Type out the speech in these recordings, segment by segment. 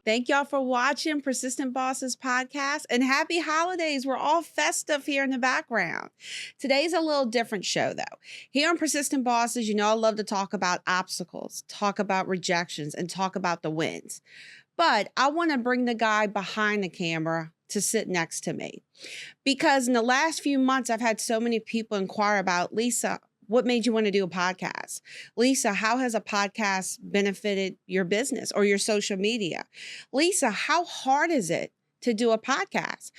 Thank y'all for watching Persistent Bosses podcast, and happy holidays. We're all festive here in the background. Today's a little different show though. Here on Persistent Bosses, you know I love to talk about obstacles, talk about rejections, and talk about the wins. But I want to bring the guy behind the camera to sit next to me, because in the last few months, I've had so many people inquire about, Lisa, what made you want to do a podcast? Lisa, how has a podcast benefited your business or your social media? Lisa, how hard is it to do a podcast?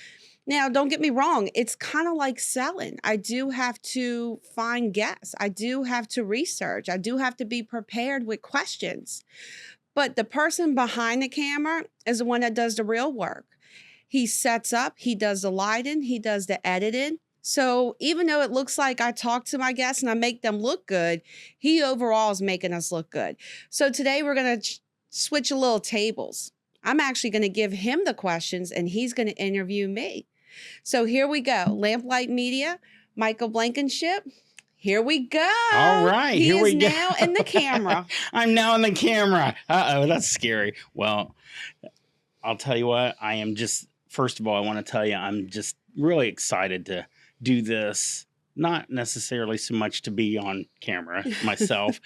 Now, don't get me wrong. It's kind of like selling. I do have to find guests. I do have to research. I do have to be prepared with questions. But the person behind the camera is the one that does the real work. He sets up, he does the lighting, he does the editing. So even though it looks like I talk to my guests and I make them look good, he overall is making us look good. So today we're going to switch a little tables. I'm actually going to give him the questions and he's going to interview me. So here we go. Lamplight Media, Michael Blankenship. Here we go. All right. He here we go. is now in the camera. I'm now in the camera. Uh-oh, that's scary. Well, I'll tell you what, first of all, I want to tell you, I'm just really excited to do this. Not necessarily so much to be on camera myself,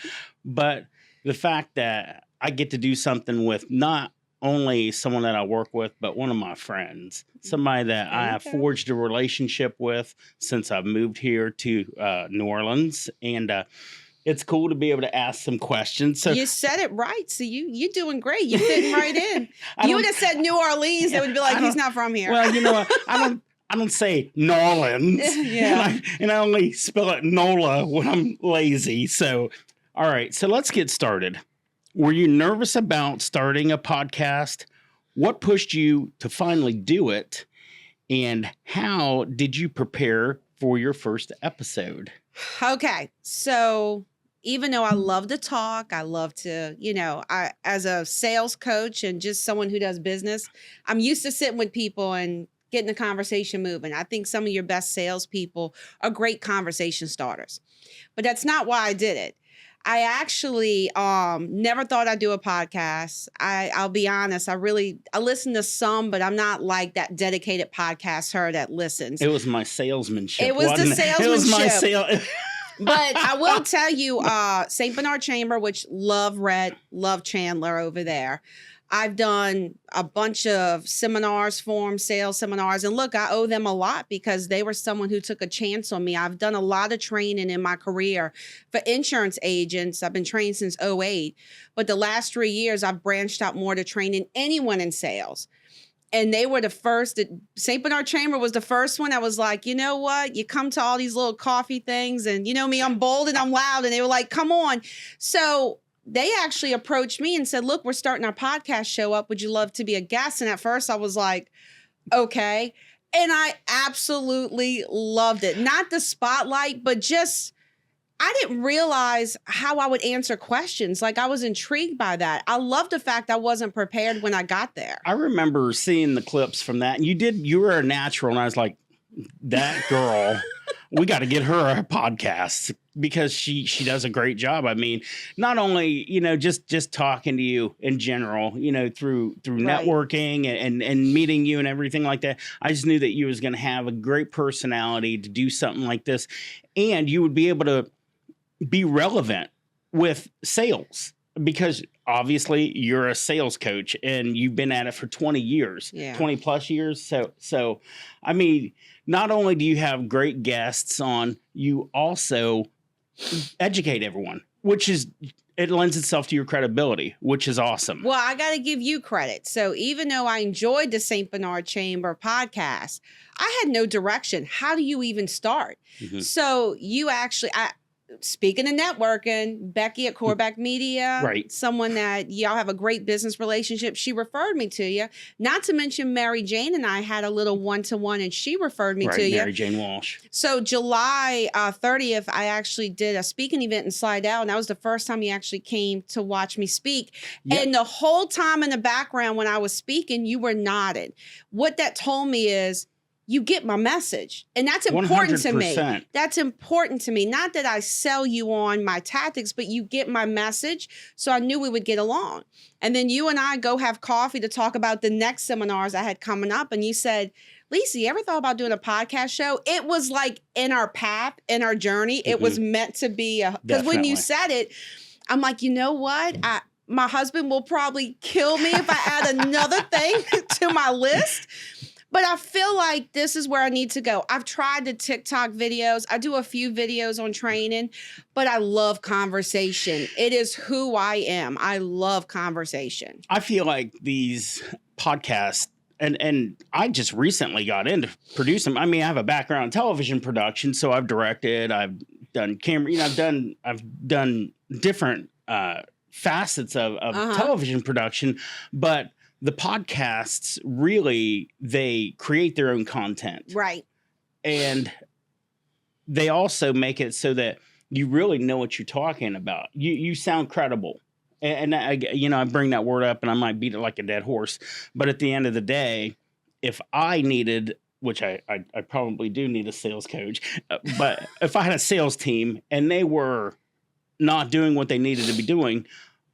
but the fact that I get to do something with not only someone that I work with, but one of my friends, somebody that I have forged a relationship with since I've moved here to New Orleans. And it's cool to be able to ask some questions. So you said it right. So you're doing great. You're fitting right in. You would have said New Orleans. It would be like, he's not from here. Well, you know what? I don't say Norlands. Yeah. And I only spell it Nola when I'm lazy. So, all right. So let's get started. Were you nervous about starting a podcast? What pushed you to finally do it? And how did you prepare for your first episode? Okay. So even though I love to talk, I love to, I as a sales coach and just someone who does business, I'm used to sitting with people and getting the conversation moving. I think some of your best salespeople are great conversation starters, but that's not why I did it. I actually never thought I'd do a podcast. I'll be honest. I listen to some, but I'm not like that dedicated podcaster that listens. It was my salesmanship. It was the salesmanship. It was my sales. But I will tell you, St. Bernard Chamber, which love Rhett, love Chandler over there. I've done a bunch of seminars for them, sales seminars. And look, I owe them a lot because they were someone who took a chance on me. I've done a lot of training in my career for insurance agents. I've been trained since 2008. But the last 3 years, I've branched out more to training anyone in sales. And they were the first. St. Bernard Chamber was the first one. I was like, you know what? You come to all these little coffee things and you know me, I'm bold and I'm loud. And they were like, come on. So they actually approached me and said, look, we're starting our podcast show up. Would you love to be a guest? And at first I was like, okay. And I absolutely loved it. Not the spotlight, but just, I didn't realize how I would answer questions. Like I was intrigued by that. I love the fact I wasn't prepared when I got there. I remember seeing the clips from that. And you were a natural. And I was like, that girl, we got to get her a podcast because she does a great job. I mean, not only, just talking to you in general, through Right. networking and meeting you and everything like that. I just knew that you was going to have a great personality to do something like this. And you would be able to be relevant with sales because obviously you're a sales coach and you've been at it for 20 years, 20 plus years. So, I mean, not only do you have great guests on, you also educate everyone, it lends itself to your credibility, which is awesome. Well, I got to give you credit. So even though I enjoyed the St. Bernard Chamber podcast, I had no direction. How do you even start? Mm-hmm. So you actually, speaking of networking, Becky at Corback Media, right. Someone that y'all have a great business relationship, she referred me to you. Not to mention Mary Jane and I had a little one-to-one and she referred me to you. Mary Jane Walsh. So July 30th, I actually did a speaking event in Slidell, and that was the first time you actually came to watch me speak. Yep. And the whole time in the background when I was speaking, you were nodding. What that told me is, you get my message. And that's important to me. 100%. That's important to me. Not that I sell you on my tactics, but you get my message. So I knew we would get along. And then you and I go have coffee to talk about the next seminars I had coming up. And you said, Lisa, you ever thought about doing a podcast show? It was like in our path, in our journey. It was meant to be because when you said it, I'm like, you know what? My husband will probably kill me if I add another thing to my list. But I feel like this is where I need to go. I've tried the TikTok videos. I do a few videos on training, but I love conversation. It is who I am. I love conversation. I feel like these podcasts, and I just recently got into producing. I mean, I have a background in television production, so I've directed, I've done camera, I've done different facets of television production, but the podcasts really, they create their own content. Right. And they also make it so that you really know what you're talking about. You sound credible. And I bring that word up and I might beat it like a dead horse. But at the end of the day, if I needed, which I probably do need a sales coach, but if I had a sales team and they were not doing what they needed to be doing,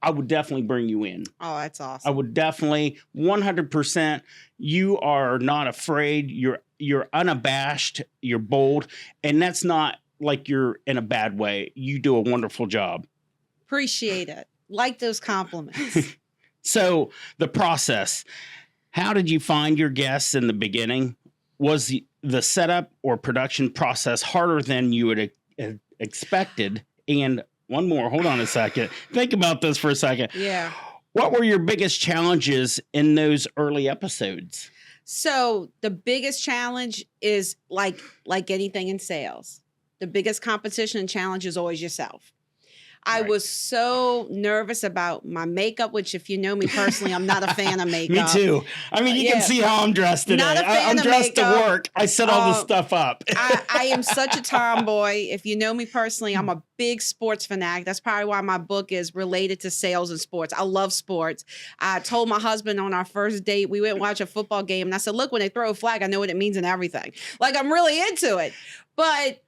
I would definitely bring you in. Oh, that's awesome. I would definitely 100%. You are not afraid. You're unabashed. You're bold. And that's not like you're in a bad way. You do a wonderful job. Appreciate it. Like those compliments. So the process, how did you find your guests in the beginning? Was the setup or production process harder than you would have expected? And one more, hold on a second. Think about this for a second. Yeah. What were your biggest challenges in those early episodes? So the biggest challenge is like anything in sales. The biggest competition and challenge is always yourself. I was so nervous about my makeup, which if you know me personally, I'm not a fan of makeup. Me too. I mean, you can see how I'm dressed today. Not a fan I'm of dressed makeup. to work. I set all this stuff up. I am such a tomboy. If you know me personally, I'm a big sports fanatic. That's probably why my book is related to sales and sports. I love sports. I told my husband on our first date, we went and watch a football game. And I said, look, when they throw a flag, I know what it means and everything. Like, I'm really into it. But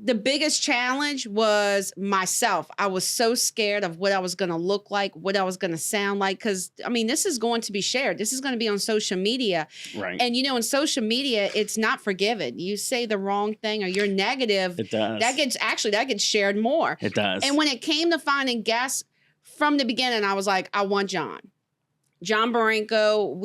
the biggest challenge was myself. I was so scared of what I was going to look like, what I was going to sound like. Because, I mean, this is going to be shared. This is going to be on social media. Right. And, in social media, it's not forgiven. You say the wrong thing or you're negative. It does. That gets shared more. It does. And when it came to finding guests, from the beginning, I was like, I want John Baranco.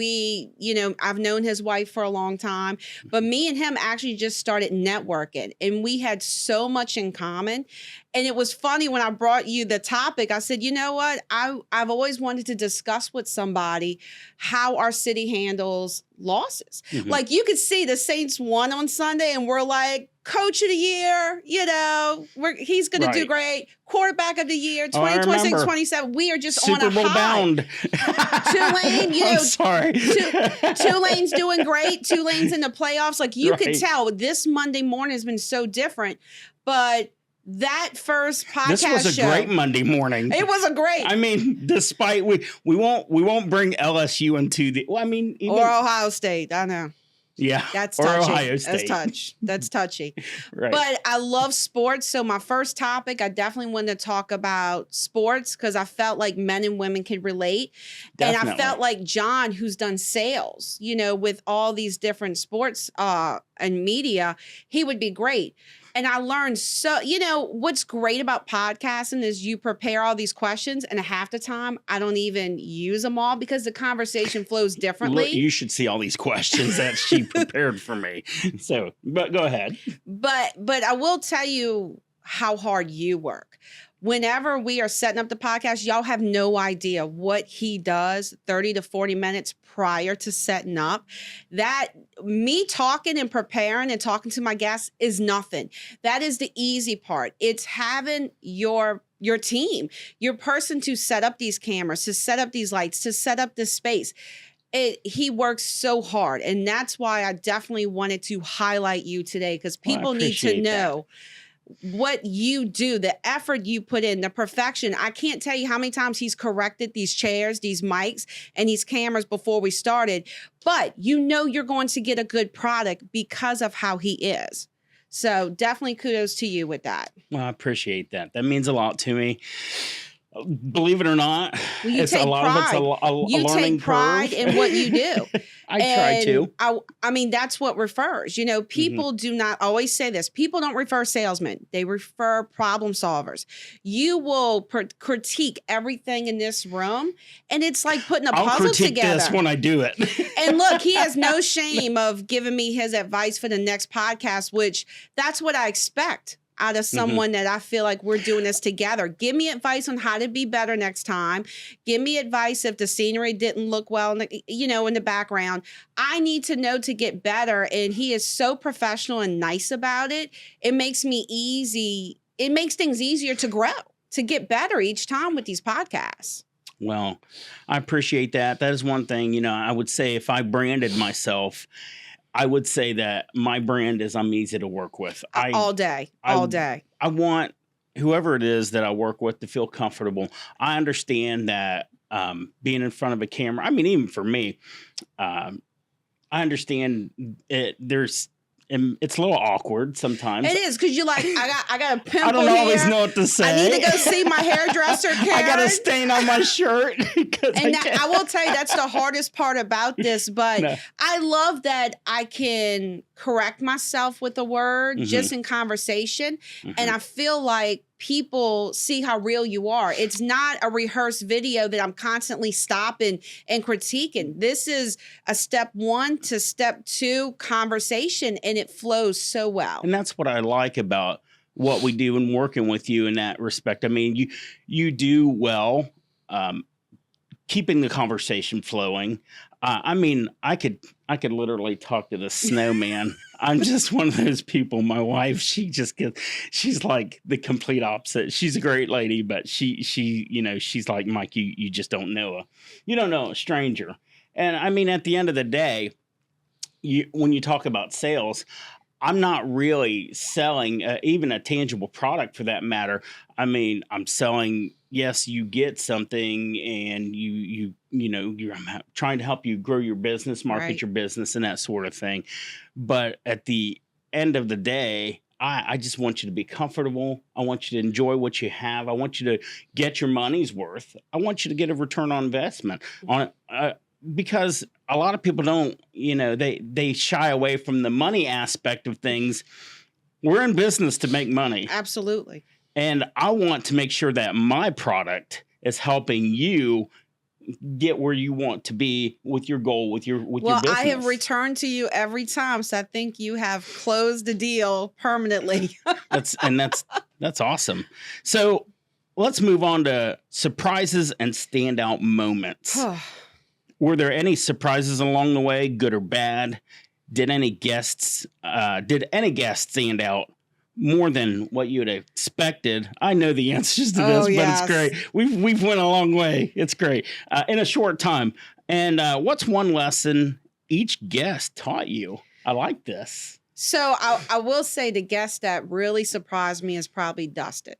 I've known his wife for a long time, but me and him actually just started networking and we had so much in common. And it was funny when I brought you the topic, I said, you know what? I've always wanted to discuss with somebody how our city handles losses. Mm-hmm. Like you could see the Saints won on Sunday and we're like, Coach of the year, he's going to do great. Quarterback of the year, 2026, 27. We are just Super on a Bowl high. bound. Tulane, I'm sorry. Tulane's doing great. Tulane's in the playoffs. Like you could tell this Monday morning has been so different. But that first podcast this was a great Monday morning. It was a great. I mean, despite we won't bring LSU into the. Well, I mean, or Ohio State. I know. Yeah, that's or touchy. Ohio State. That's touchy. Right. But I love sports. So my first topic, I definitely wanted to talk about sports because I felt like men and women could relate. Definitely. And I felt like John, who's done sales, with all these different sports and media, he would be great. And I learned what's great about podcasting is you prepare all these questions and half the time I don't even use them all because the conversation flows differently. Look, you should see all these questions that she prepared for me. So, but go ahead. But I will tell you how hard you work. Whenever we are setting up the podcast, y'all have no idea what he does 30 to 40 minutes prior to setting up. That me talking and preparing and talking to my guests is nothing. That is the easy part. It's having your team, your person to set up these cameras, to set up these lights, to set up this space. He works so hard. And that's why I definitely wanted to highlight you today because people need to know. what you do, the effort you put in, the perfection. I can't tell you how many times he's corrected these chairs, these mics, and these cameras before we started. But you know you're going to get a good product because of how he is. So definitely kudos to you with that. Well, I appreciate that. That means a lot to me. Believe it or not, Well, you take a lot pride. of it's a You learning take pride curve. in what you do. I try to. I mean, that's what refers. You know, people do not always say this. People don't refer salesmen. They refer problem solvers. You will critique everything in this room, and it's like putting a I'll puzzle critique together. this when I do it. And look, he has no shame of giving me his advice for the next podcast, which that's what I expect out of someone that I feel like we're doing this together. Give me advice on how to be better next time. Give me advice if the scenery didn't look well in the, in the background. I need to know to get better. And he is so professional and nice about it. It makes things easier to grow, to get better each time with these podcasts. Well, I appreciate that. That is one thing, I would say if I branded myself, I would say that my brand is I'm easy to work with. All day. I want whoever it is that I work with to feel comfortable. I understand that being in front of a camera, I mean, even for me, I understand it. It's a little awkward sometimes. It is because you're like, I got a pimple. I don't always know what to say. I need to go see my hairdresser, Karen. I got a stain on my shirt. And I will tell you, that's the hardest part about this. But no. I love that I can correct myself with a word just in conversation. And I feel like people see how real you are. It's not a rehearsed video that I'm constantly stopping and critiquing. This is a step 1 to step 2 conversation, and it flows so well. And that's what I like about what we do and working with you in that respect. I mean, you do well keeping the conversation flowing. I mean, I could literally talk to the snowman. I'm just one of those people. My wife, she's like the complete opposite. She's a great lady, but she's like, Mike, you just don't know a stranger. And I mean, at the end of the day, when you talk about sales, I'm not really selling even a tangible product for that matter. I mean, I'm selling, yes, you get something and I'm trying to help you grow your business, market your business and that sort of thing. But at the end of the day, I just want you to be comfortable. I want you to enjoy what you have. I want you to get your money's worth. I want you to get a return on investment on it. Because a lot of people don't, they shy away from the money aspect of things. We're in business to make money. Absolutely. And I want to make sure that my product is helping you get where you want to be with your goal, with your business. Well, I have returned to you every time. So I think you have closed the deal permanently. That's awesome. So let's move on to surprises and standout moments. Were there any surprises along the way, good or bad? Did any guests stand out more than what you had expected? I know the answers to this, but it's great. We've went a long way. It's great in a short time. And what's one lesson each guest taught you? I like this. So I will say the guest that really surprised me is probably Dustin.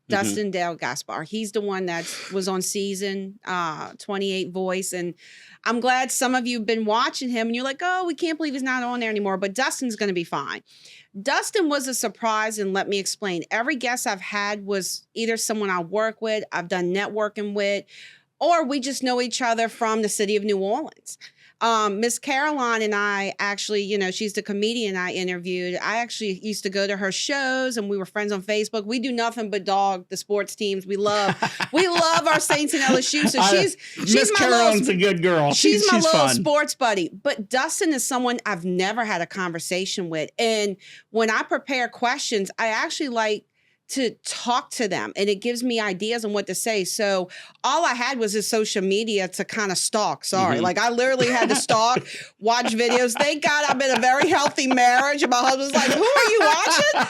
Dustin Dale Gaspar. He's the one that was on season 28 Voice. And I'm glad some of you have been watching him and you're like, oh, we can't believe he's not on there anymore. But Dustin's going to be fine. Dustin was a surprise. And let me explain. Every guest I've had was either someone I work with, I've done networking with, or we just know each other from the city of New Orleans. Miss Caroline and I actually, she's the comedian I interviewed. I actually used to go to her shows and we were friends on Facebook. We do nothing but dog the sports teams. We love our Saints and LSU. So she's Miss Caroline's a good girl. She's my little fun. Sports buddy. But Dustin is someone I've never had a conversation with. And when I prepare questions, I actually like to talk to them and it gives me ideas on what to say. So all I had was his social media to kind of stalk. Sorry. Like I literally had to stalk, watch videos. Thank God I'm in a very healthy marriage. And my husband's like, who are you watching?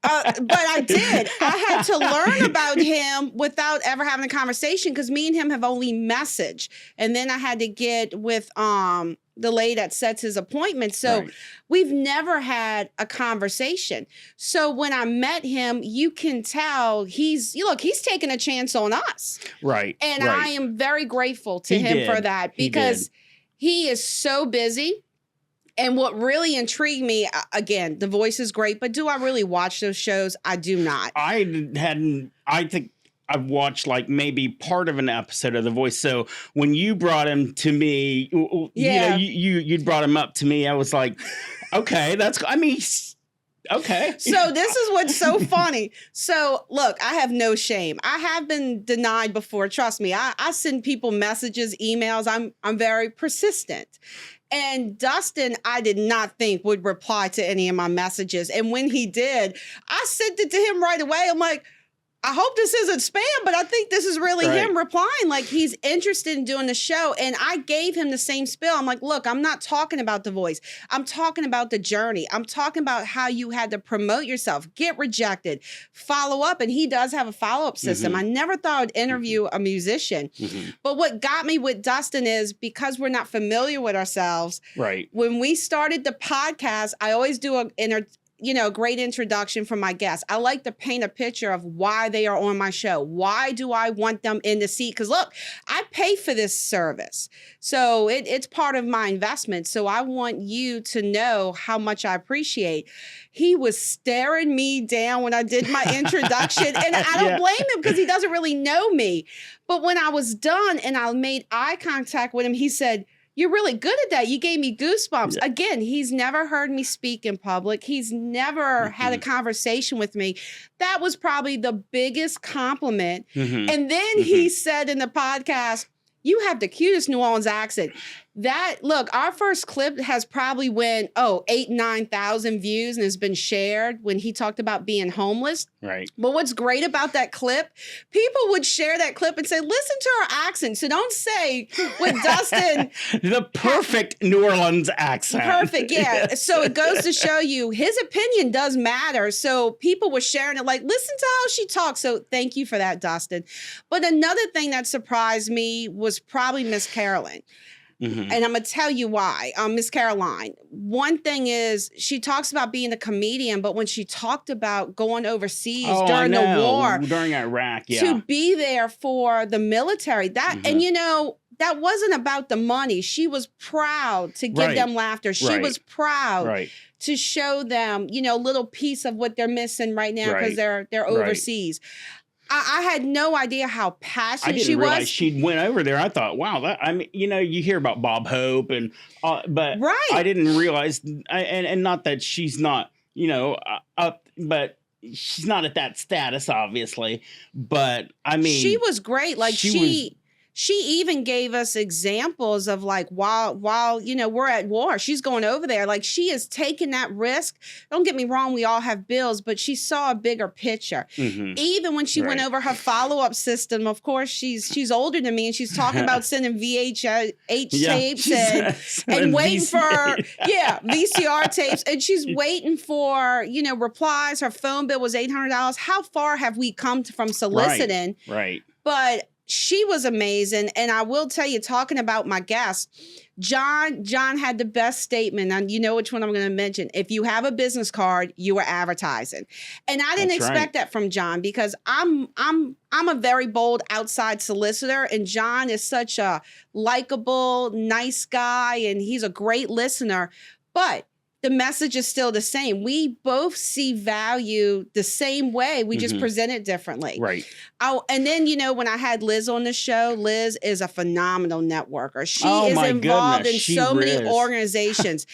But I did. I had to learn about him without ever having a conversation because me and him have only messaged. And then I had to get with the lady that sets his appointment. So Right. we've never had a conversation. So when I met him, you can tell he's taking a chance on us. Right. And right. I am very grateful to He him for did. that He because did. he is so busy. And what really intrigued me, again, The Voice is great, but do I really watch those shows? I do not. I think I've watched like maybe part of an episode of The Voice. So when you brought him to me, Yeah. you brought him up to me. I was like, okay, okay. So this is what's so funny. So look, I have no shame. I have been denied before. Trust me. I send people messages, emails. I'm very persistent. And Dustin, I did not think would reply to any of my messages. And when he did, I sent it to him right away. I'm like, I hope this isn't spam, but I think this is really Right. him replying. Like he's interested in doing the show. And I gave him the same spiel. I'm like, look, I'm not talking about The Voice. I'm talking about the journey. I'm talking about how you had to promote yourself, get rejected, follow up. And he does have a follow-up system. Mhm. I never thought I'd interview a musician. Mhm. But what got me with Dustin is because we're not familiar with ourselves, Right. when we started the podcast, I always do a great introduction from my guests. I like to paint a picture of why they are on my show. Why do I want them in the seat? Because look, I pay for this service. So it's part of my investment. So I want you to know how much I appreciate. He was staring me down when I did my introduction. And I don't Yeah. blame him because he doesn't really know me. But when I was done and I made eye contact with him, he said, "You're really good at that. You gave me goosebumps." Yeah. Again, he's never heard me speak in public. He's never had a conversation with me. That was probably the biggest compliment. Mhm. And then he said in the podcast, "You have the cutest New Orleans accent." Look, our first clip has probably went, 8,000-9,000 views and has been shared when he talked about being homeless. Right. But what's great about that clip, people would share that clip and say, listen to her accent. So don't say with Dustin, The perfect New Orleans accent. perfect. Yeah. So it goes to show you his opinion does matter. So people were sharing it like, listen to how she talks. So thank you for that, Dustin. But another thing that surprised me was probably Miss Carolyn. Mhm. And I'm going to tell you why. Miss Caroline, one thing is she talks about being a comedian, but when she talked about going overseas Oh, I during the know. war, During Iraq, yeah. to be there for the military, and that wasn't about the money. She was proud to give Right. them laughter. She Right. was proud Right. to show them, a little piece of what they're missing right now because Right. they're Right. overseas. I had no idea how I passionate didn't she realize was. she'd went over there. I thought, wow, you hear about Bob Hope but Right. I didn't realize, and not that she's not, up, but she's not at that status, obviously. But I mean, She was great. Like she even gave us examples of like while we're at war, she's going over there. Like she is taking that risk. Don't get me wrong, we all have bills, but she saw a bigger picture. Mhm. Even when she went Right. over her follow-up system, of course, she's older than me and she's talking about sending VHS tapes and waiting for VCR tapes, and she's waiting for replies. Her phone bill was $800. How far have we come from soliciting? Right. But she was amazing. And I will tell you, talking about my guest, John had the best statement. And you know which one I'm going to mention. If you have a business card, you are advertising. And I didn't That's expect right. that from John because I'm a very bold outside solicitor. And John is such a likable, nice guy. And he's a great listener. But the message is still the same. We both see value the same way. We just Mhm. present it differently. Right. And then, when I had Liz on the show, Liz is a phenomenal networker. She Oh, is my involved goodness, in she so many is. organizations.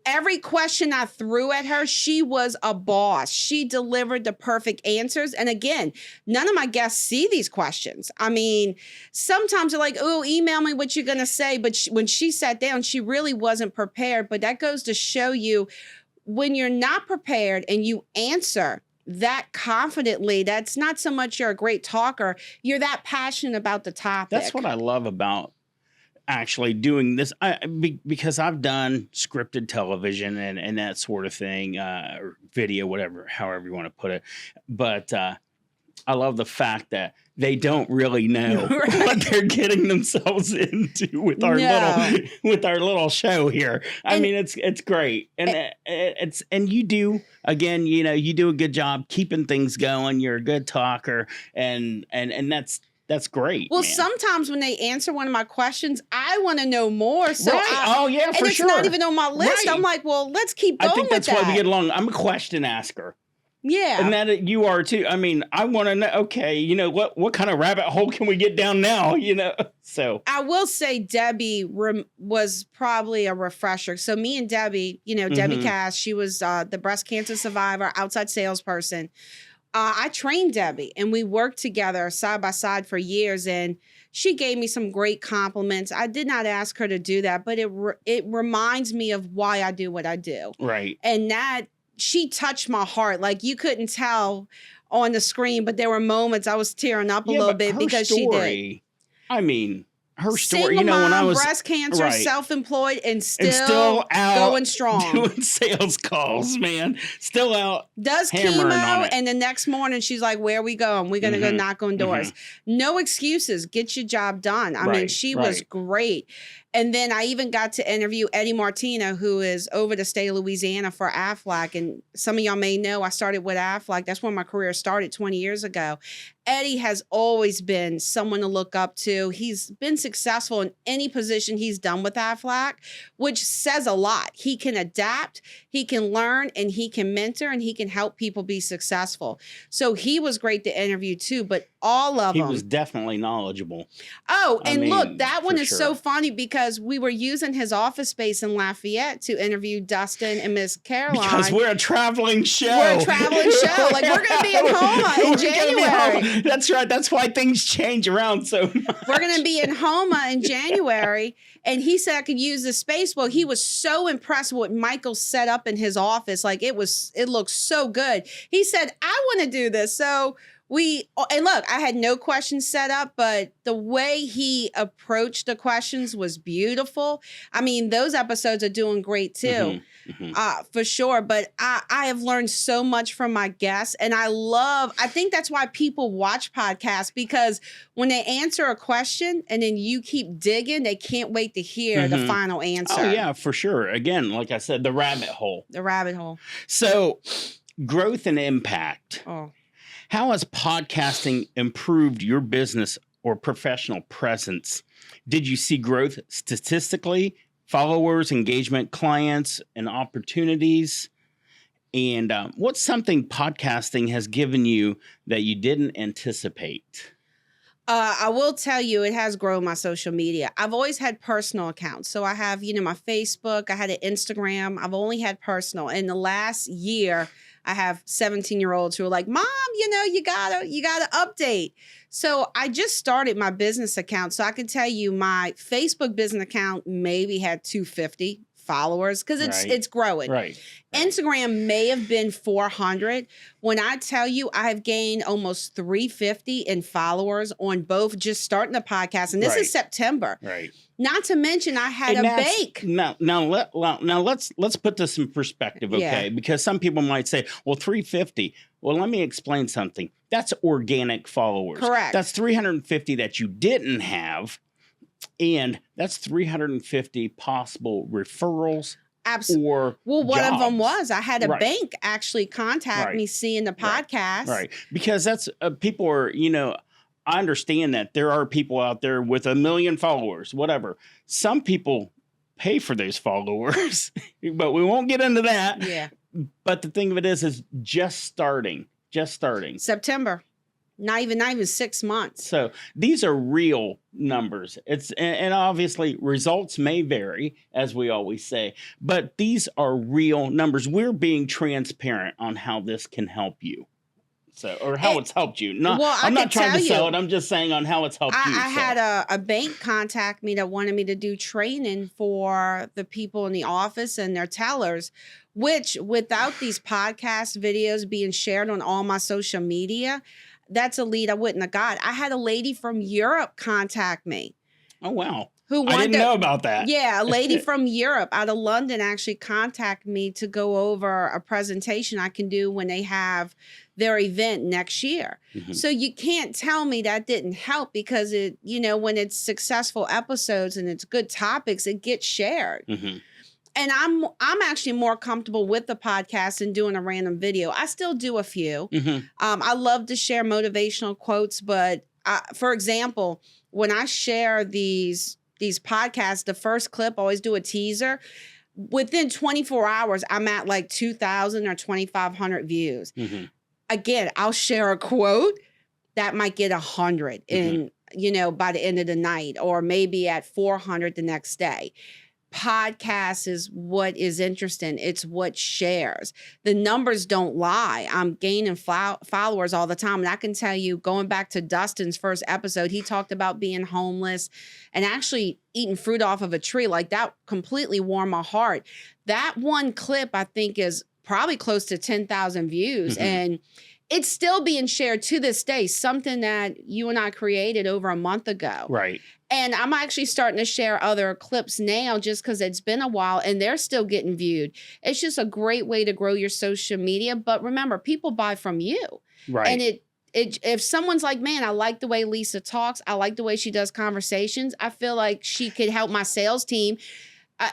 Every question I threw at her, she was a boss. She delivered the perfect answers. And again, none of my guests see these questions. I mean, sometimes they're like, oh, email me what you're going to say. But when she sat down, she really wasn't prepared. But that goes to show you when you're not prepared and you answer that confidently, that's not so much you're a great talker, you're that passionate about the topic. That's what I love about actually doing this, because I've done scripted television and that sort of thing, or video, however you want to put it. But I love the fact that they don't really know Right. what they're getting themselves into with our little show here. I And- mean, it's great, and and you do, again, you do a good job keeping things going. You're a good talker, and that's great. Well, man. sometimes when they answer one of my questions, I want to know more. So right? Oh yeah, for and it's sure. not even on my list. Right. I'm like, well, let's keep going. I think that's with why that. we get along. I'm a question asker. Yeah. And that you are too. I mean, I want to know, okay, what kind of rabbit hole can we get down now, So I will say Debbie was probably a refresher. So me and Debbie, Debbie Mhm. Cass, she was the breast cancer survivor, outside salesperson. I trained Debbie and we worked together side by side for years, and she gave me some great compliments. I did not ask her to do that, but it reminds me of why I do what I do. right. And that she touched my heart. Like, you couldn't tell on the screen, but there were moments I was tearing up a little but bit her because she did. story, I mean, her story, Single mom, when I was breast cancer, right. self-employed, and and still still out going strong. doing sales calls, man, still out. Does hammering on chemo, it. and the next morning she's like, where are we going? We're going to go Mhm. knock on doors. No excuses. Get your job done. I mean, Right, she was right. great. And then I even got to interview Eddie Martino, who is over the state of Louisiana for Aflac. And some of y'all may know I started with Aflac. That's when my career started 20 years ago. Eddie has always been someone to look up to. He's been successful in any position he's done with Aflac, which says a lot. He can adapt, he can learn, and he can mentor, and he can help people be successful. So he was great to interview too, but all of He them. was definitely knowledgeable. Oh, I and mean, look, that one for is sure. so funny because we were using his office space in Lafayette to interview Dustin and Miss Caroline. Because we're a traveling show. We're a traveling show. Like, we're going to be in Homa in We're gonna be January. home. That's right. That's why things change around so much. We're going to be in Homa in January. And he said I could use the space. Well, he was so impressed with what Michael set up in his office. Like, it looked so good. He said, I want to do this. So and look, I had no questions set up, but the way he approached the questions was beautiful. I mean, those episodes are doing great too. For sure. But I have learned so much from my guests, and I think that's why people watch podcasts, because when they answer a question and then you keep digging, they can't wait to hear the final answer. Oh yeah, for sure. Again, like I said, the rabbit hole. The rabbit hole. So, growth and impact. Oh. How has podcasting improved your business or professional presence? Did you see growth statistically, followers, engagement, clients, and opportunities? And what's something podcasting has given you that you didn't anticipate? I will tell you, it has grown my social media. I've always had personal accounts. So I have, my Facebook, I had an Instagram. I've only had personal. In the last year, I have 17-year-olds who are like, Mom, you gotta update. So I just started my business account. So I can tell you my Facebook business account maybe had 250 followers because it's growing. Right. Instagram may have been 400. When I tell you I have gained almost 350 in followers on both just starting the podcast, and this is September. Right. Not to mention I had a bake. Now let's put this in perspective, okay? Yeah. Because some people might say, well, 350. Well, let me explain something. That's organic followers. Correct. That's 350 that you didn't have. And that's 350 possible referrals or Well, one of them jobs. was I had a bank actually contact me seeing the podcast. Right. Because that's people are, I understand that there are people out there with 1 million followers, whatever. Some people pay for those followers, but we won't get into that. Yeah. But the thing of it is just starting. September. Not even 6 months. So these are real numbers. And obviously results may vary, as we always say, but these are real numbers. We're being transparent on how this can help you. So, or how it's helped you. I'm not trying to sell it. I'm just saying on how it's helped you. I had a bank contact me that wanted me to do training for the people in the office and their tellers, which without these podcast videos being shared on all my social media, that's a lead I wouldn't have got. I had a lady from Europe contact me. Oh, wow. who I wanted didn't know about that. Yeah, a lady from Europe out of London actually contacted me to go over a presentation I can do when they have their event next year. Mhm. So you can't tell me that didn't help, because it, when it's successful episodes and it's good topics, it gets shared. Mhm. And I'm actually more comfortable with the podcast than doing a random video. I still do a few. Mhm. I love to share motivational quotes, but for example, when I share these podcasts, the first clip, I always do a teaser. Within 24 hours, I'm at like 2,000 or 2,500 views. Mhm. Again, I'll share a quote that might get 100 in, by the end of the night, or maybe at 400 the next day. Podcast is what is interesting. It's what shares. The numbers don't lie. I'm gaining followers all the time. And I can tell you, going back to Dustin's first episode, he talked about being homeless and actually eating fruit off of a tree. Like, that completely warmed my heart. That one clip, I think, is probably close to 10,000 views. Mhm. And it's still being shared to this day, something that you and I created over a month ago. Right. And I'm actually starting to share other clips now just because it's been a while and they're still getting viewed. It's just a great way to grow your social media. But remember, people buy from you. Right. And if someone's like, man, I like the way Lisa talks, I like the way she does conversations, I feel like she could help my sales team.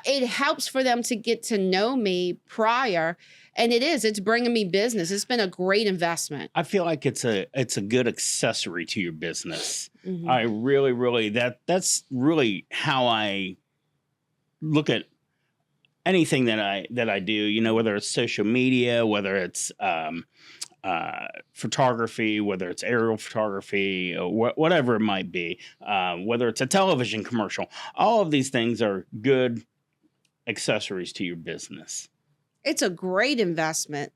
It helps for them to get to know me prior. And it's bringing me business. It's been a great investment. I feel like it's a good accessory to your business. Mhm. I really that's really how I look at anything that I do, whether it's social media, whether it's photography, whether it's aerial photography, or whatever it might be, whether it's a television commercial. All of these things are good accessories to your business. It's a great investment.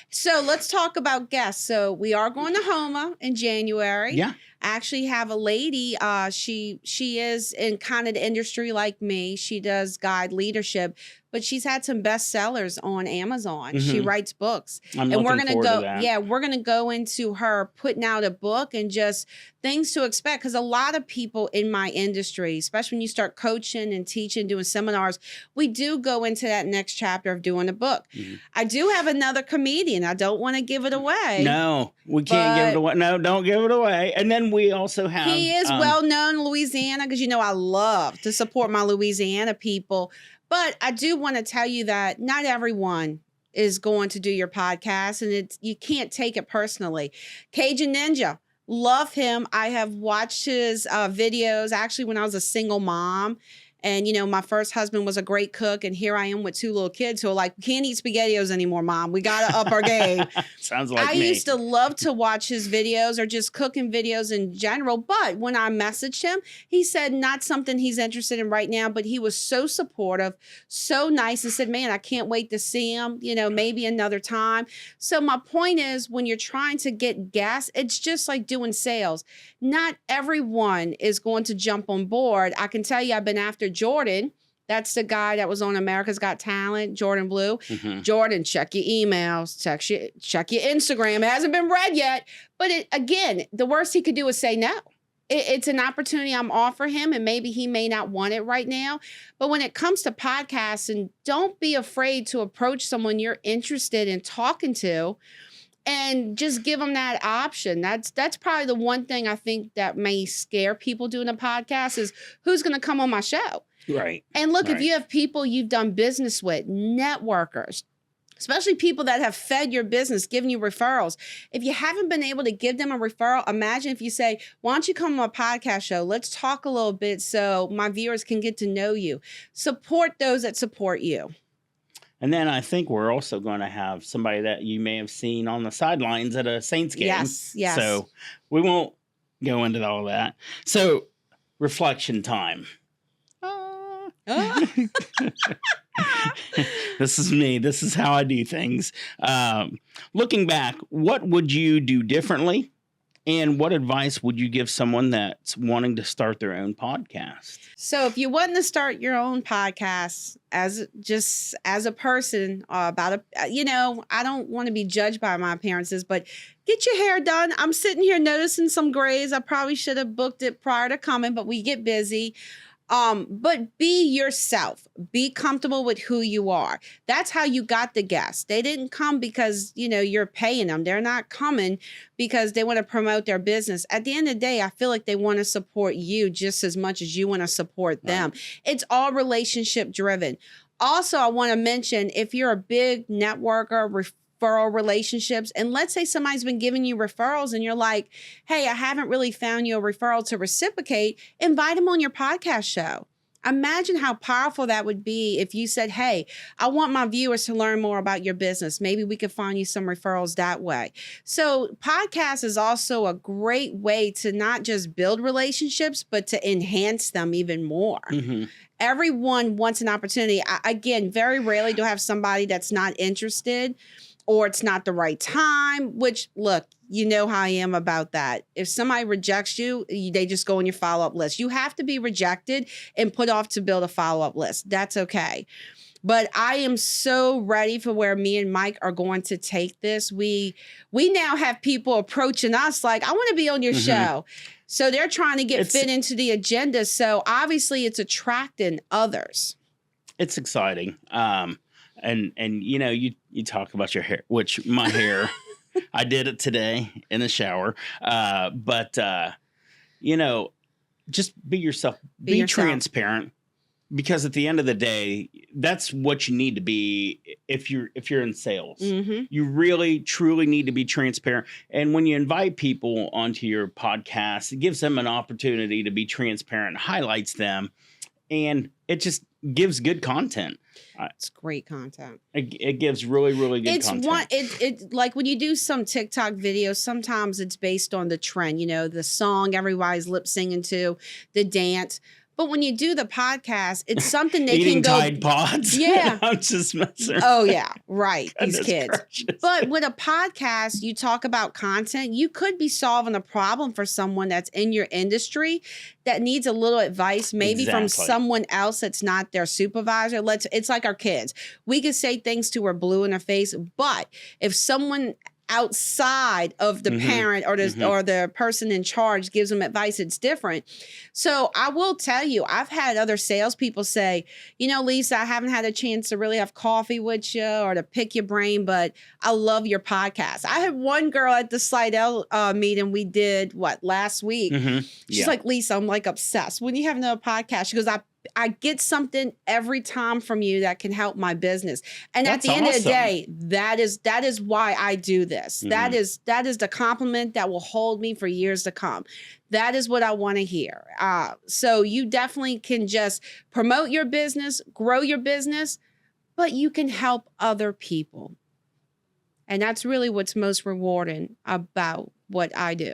So let's talk about guests. So we are going to Homa in January. Yeah. I actually have a lady. She is in kind of the industry like me. She does guide leadership, but she's had some bestsellers on Amazon. She Mhm. writes books. I'm And we're looking gonna forward to go, that. yeah, we're gonna go into her putting out a book and just things to expect. Because a lot of people in my industry, especially when you start coaching and teaching, doing seminars, we do go into that next chapter of doing a book. Mhm. I do have another comedian. I don't want to give it away. No, we can't give it away. No, don't give it away. And then we also have He is well known in Louisiana, because I love to support my Louisiana people. But I do want to tell you that not everyone is going to do your podcast, and you can't take it personally. Cajun Ninja, love him. I have watched his videos actually when I was a single mom. And, my first husband was a great cook. And here I am with two little kids who are like, we can't eat SpaghettiOs anymore, Mom. We got to up our game. Sounds like I me. used to love to watch his videos or just cooking videos in general. But when I messaged him, he said not something he's interested in right now. But he was so supportive, so nice, and said, man, I can't wait to see him, maybe another time. So my point is, when you're trying to get guests, it's just like doing sales. Not everyone is going to jump on board. I can tell you, I've been after Jordan. That's the guy that was on America's Got Talent, Jordan Blue. Mhm. Jordan, check your emails, check your Instagram. It hasn't been read yet. But again, the worst he could do is say no. It's an opportunity I'm offering him, and maybe he may not want it right now. But when it comes to podcasting, don't be afraid to approach someone you're interested in talking to, and just give them that option. That's probably the one thing I think that may scare people doing a podcast is who's going to come on my show. Right. And look, if Right. you have people you've done business with, networkers, especially people that have fed your business, giving you referrals. If you haven't been able to give them a referral, imagine if you say, why don't you come on my podcast show? Let's talk a little bit so my viewers can get to know you. Support those that support you. And then I think we're also going to have somebody that you may have seen on the sidelines at a Saints game. Yes, yes. So we won't go into all that. So reflection time. This is me. This is how I do things. Looking back, what would you do differently? And what advice would you give someone that's wanting to start their own podcast? So if you're wanting to start your own podcast as a person I don't want to be judged by my appearances, but get your hair done. I'm sitting here noticing some grays. I probably should have booked it prior to coming, but we get busy. But be yourself. Be comfortable with who you are. That's how you got the guests. They didn't come because, you're paying them. They're not coming because they want to promote their business. At the end of the day, I feel like they want to support you just as much as you want to support them. Right. It's all relationship driven. Also, I want to mention, if you're a big networker, referral relationships, and let's say somebody's been giving you referrals and you're like, hey, I haven't really found you a referral to reciprocate, invite them on your podcast show. Imagine how powerful that would be if you said, hey, I want my viewers to learn more about your business. Maybe we could find you some referrals that way. So podcast is also a great way to not just build relationships, but to enhance them even more. Mm-hmm. Everyone wants an opportunity. Again, very rarely do I have somebody that's not interested or it's not the right time, which, look, you know how I am about that. If somebody rejects you, they just go on your follow-up list. You have to be rejected and put off to build a follow-up list. That's okay. But I am so ready for where me and Mike are going to take this. We now have people approaching us like, I want to be on your show. So they're trying to fit into the agenda. So obviously it's attracting others. It's exciting. And you talk about your hair, which my hair, I did it today in the shower. But just be yourself, be transparent, because at the end of the day, that's what you need to be. If you're in sales, you really, truly need to be transparent. And when you invite people onto your podcast, it gives them an opportunity to be transparent, highlights them, and it just gives good content. It's great content. It gives really, really good content. It like when you do some TikTok videos, sometimes it's based on the trend, the song everybody's lip singing to, the dance. But when you do the podcast, it's something they Eating can go. Tide Pods. Yeah. I'm just messing around. Oh, yeah. Right. These kids. Gracious. But with a podcast, you talk about content. You could be solving a problem for someone that's in your industry that needs a little advice, maybe from someone else that's not their supervisor. It's like our kids. We could say things to her blue in her face, but if someone outside of the parent or the person in charge gives them advice, it's different. So I will tell you, I've had other salespeople say, Lisa, I haven't had a chance to really have coffee with you or to pick your brain, but I love your podcast. I had one girl at the Slidell meeting we did, last week. She's like, Lisa, I'm like obsessed. When you have another podcast, she goes, I get something every time from you that can help my business. And at the end of the day, that is why I do this. That is the compliment that will hold me for years to come. That is what I want to hear. So you definitely can just promote your business, grow your business, but you can help other people. And that's really what's most rewarding about what I do.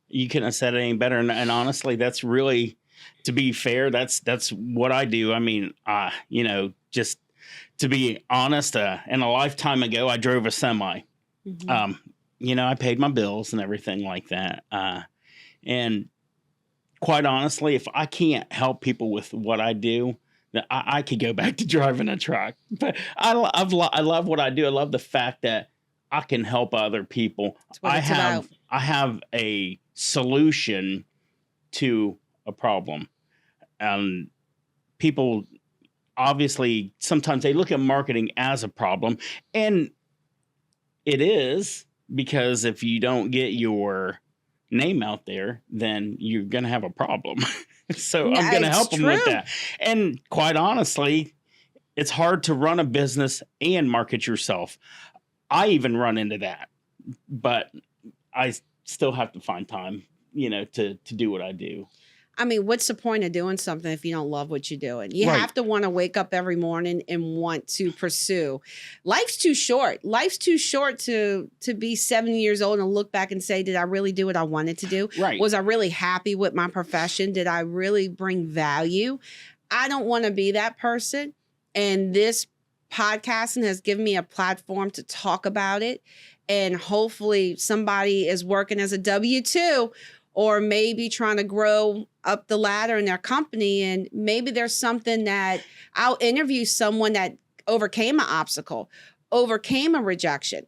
You couldn't have said it any better. And honestly, that's really, to be fair, that's what I do. I mean, just to be honest, and a lifetime ago, I drove a semi. I paid my bills and everything like that. And quite honestly, if I can't help people with what I do, then I could go back to driving a truck. But I love what I do. I love the fact that I can help other people. I have a solution to a problem. People obviously sometimes they look at marketing as a problem, and it is, because if you don't get your name out there, then you're going to have a problem. So I'm going to help them with that. And quite honestly, it's hard to run a business and market yourself. I even run into that, but I still have to find time, to do what I do. I mean, what's the point of doing something if you don't love what you're doing? You have to want to wake up every morning and want to pursue. Life's too short. Life's too short to be 70 years old and look back and say, did I really do what I wanted to do? Right. Was I really happy with my profession? Did I really bring value? I don't want to be that person. And this podcasting has given me a platform to talk about it. And hopefully somebody is working as a W-2 or maybe trying to grow up the ladder in their company. And maybe there's something that I'll interview someone that overcame an obstacle, overcame a rejection.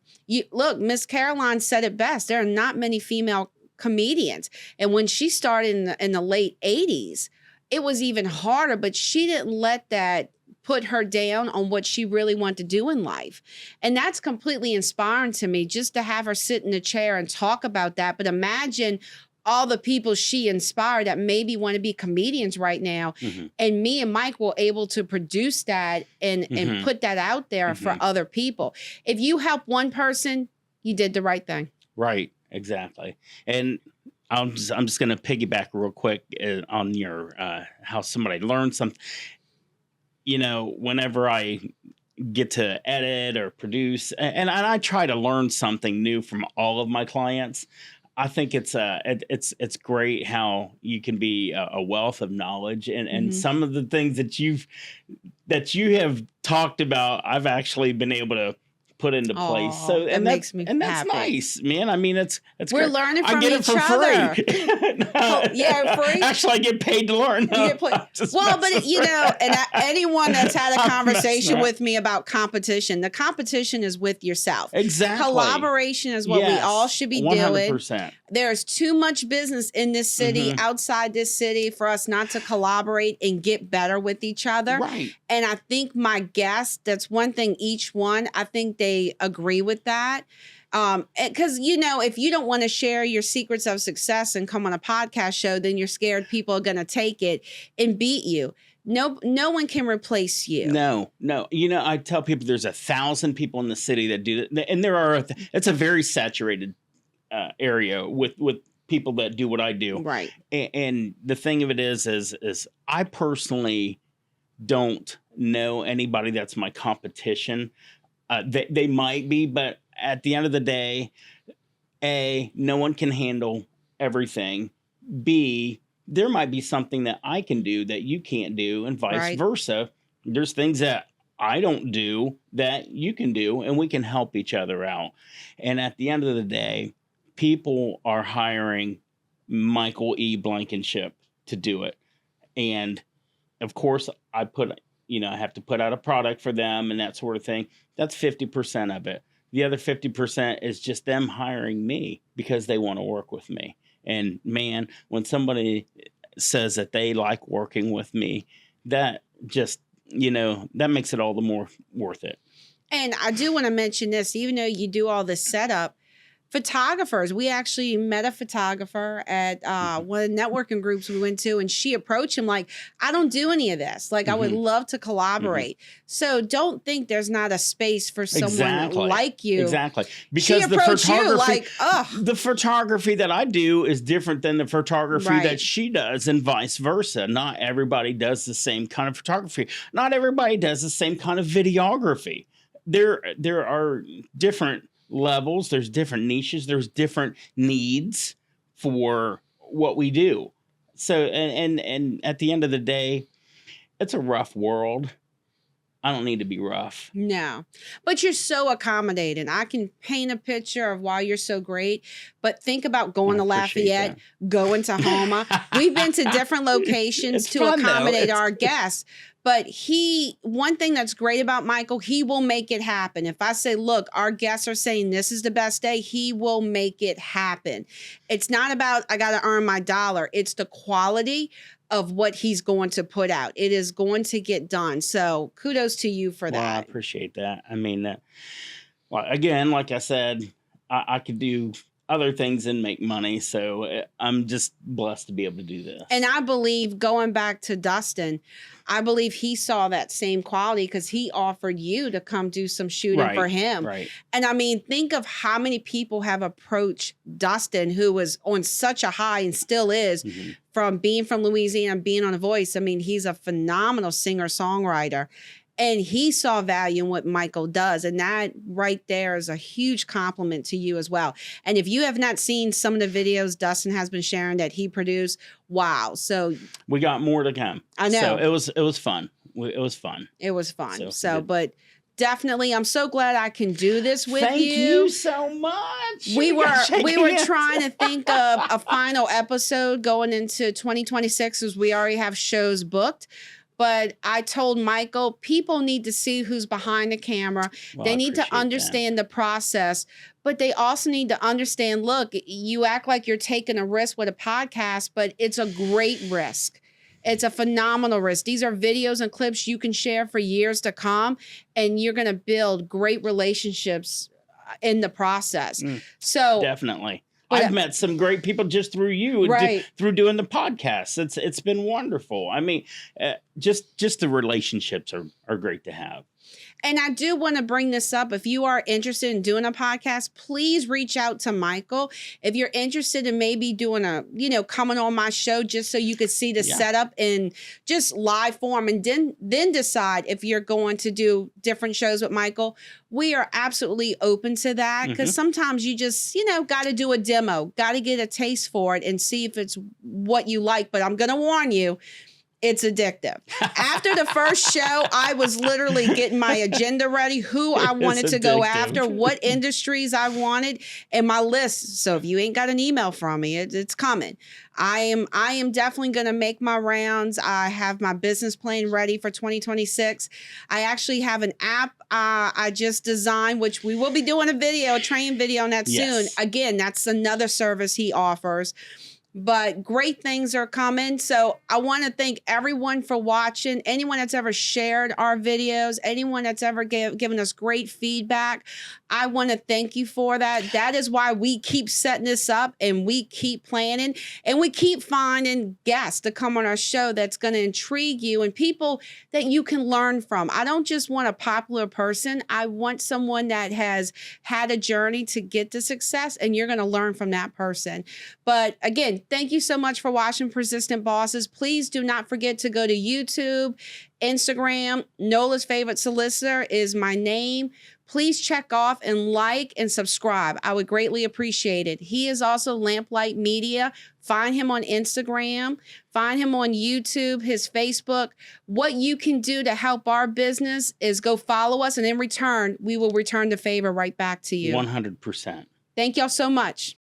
Look, Miss Caroline said it best. There are not many female comedians. And when she started in the late 80s, it was even harder, but she didn't let that put her down on what she really wanted to do in life. And that's completely inspiring to me, just to have her sit in a chair and talk about that. But imagine all the people she inspired that maybe want to be comedians right now. Mm-hmm. And me and Mike were able to produce that and put that out there for other people. If you help one person, you did the right thing. Right, exactly. And I'm just going to piggyback real quick on your how somebody learned something. You know, whenever I get to edit or produce, and I try to learn something new from all of my clients. I think it's great how you can be a wealth of knowledge, and some of the things that you have talked about, I've actually been able to put into place. So that makes me that's happy. Nice, man. I mean, it's we're great. learning from I get each it for other. Free. Free. Actually, I get paid to learn. You get well, but you know, and anyone that's had a conversation with me about competition, the competition is with yourself. Exactly. Collaboration is what we all should be 100%. doing. There's too much business in this city, outside this city, for us not to collaborate and get better with each other. Right. And I think my guests, that's one thing each one, I think they agree with that. Because, you know, if you don't want to share your secrets of success and come on a podcast show, then you're scared people are going to take it and beat you. No one can replace you. No. You know, I tell people there's 1,000 people in the city that do that. And there are, it's a very saturated area with people that do what I do. Right. And the thing of it is I personally don't know anybody that's my competition. They might be, but at the end of the day, A, no one can handle everything. B, there might be something that I can do that you can't do, and vice versa. There's things that I don't do that you can do, and we can help each other out. And at the end of the day, people are hiring Michael E. Blankenship to do it. And of course, I have to put out a product for them and that sort of thing. That's 50% of it. The other 50% is just them hiring me because they want to work with me. And man, when somebody says that they like working with me, that just, that makes it all the more worth it. And I do want to mention this, even though you do all this setup, photographers. We actually met a photographer at one of the networking groups we went to, and she approached him like, I don't do any of this. Like, I would love to collaborate. So don't think there's not a space for someone like you. Exactly. Because she approached you like, the photography that I do is different than the photography that she does, and vice versa. Not everybody does the same kind of photography. Not everybody does the same kind of videography. There are different levels, there's different niches, there's different needs for what we do. So and at the end of the day, it's a rough world. I don't need to be rough. No, but you're so accommodating. I can paint a picture of why you're so great, but think about going to Lafayette, going to Houma. We've been to different locations to accommodate our guests. But one thing that's great about Michael, he will make it happen. If I say, look, our guests are saying this is the best day, he will make it happen. It's not about, I got to earn my dollar. It's the quality of what he's going to put out. It is going to get done. So kudos to you for that. I appreciate that. I mean, again, like I said, I could do other things and make money. So I'm just blessed to be able to do this. And I believe, going back to Dustin, I believe he saw that same quality because he offered you to come do some shooting for him. Right. And I mean, think of how many people have approached Dustin, who was on such a high and still is, from being from Louisiana, being on The Voice. I mean, he's a phenomenal singer-songwriter. And he saw value in what Michael does. And that right there is a huge compliment to you as well. And if you have not seen some of the videos Dustin has been sharing that he produced, wow. So we got more to come. I know. So it was fun. It was fun. It was fun. So but definitely, I'm so glad I can do this with you. Thank you so much. We were trying to think of a final episode going into 2026 as we already have shows booked. But I told Michael, people need to see who's behind the camera. Well, they need to understand the process, but they also need to understand, look, you act like you're taking a risk with a podcast, but it's a great risk. It's a phenomenal risk. These are videos and clips you can share for years to come, and you're going to build great relationships in the process. So Definitely. But- I've met some great people just through you, Right. through doing the podcast. It's been wonderful. I mean, just the relationships are great to have. And I do want to bring this up. If you are interested in doing a podcast, please reach out to Michael. If you're interested in maybe doing coming on my show just so you could see the Yeah. setup in just live form, and then decide if you're going to do different shows with Michael, we are absolutely open to that, because sometimes you just, got to do a demo, got to get a taste for it and see if it's what you like. But I'm going to warn you, it's addictive. After the first show, I was literally getting my agenda ready, who I wanted to go addictive. after, what industries I wanted, and my list. So if you ain't got an email from me, it's coming. I am definitely going to make my rounds. I have my business plan ready for 2026. I actually have an app I just designed, which we will be doing a training video on that soon. Yes. Again, that's another service he offers. But great things are coming. So I want to thank everyone for watching, anyone that's ever shared our videos, anyone that's ever given us great feedback. I want to thank you for that. That is why we keep setting this up, and we keep planning, and we keep finding guests to come on our show that's going to intrigue you and people that you can learn from. I don't just want a popular person. I want someone that has had a journey to get to success, and you're going to learn from that person. But again, thank you so much for watching Persistent Bosses. Please do not forget to go to YouTube, Instagram. Nola's Favorite Solicitor is my name. Please check off and like and subscribe. I would greatly appreciate it. He is also Lamplight Media. Find him on Instagram. Find him on YouTube, his Facebook. What you can do to help our business is go follow us, and in return, we will return the favor right back to you. 100%. Thank y'all so much.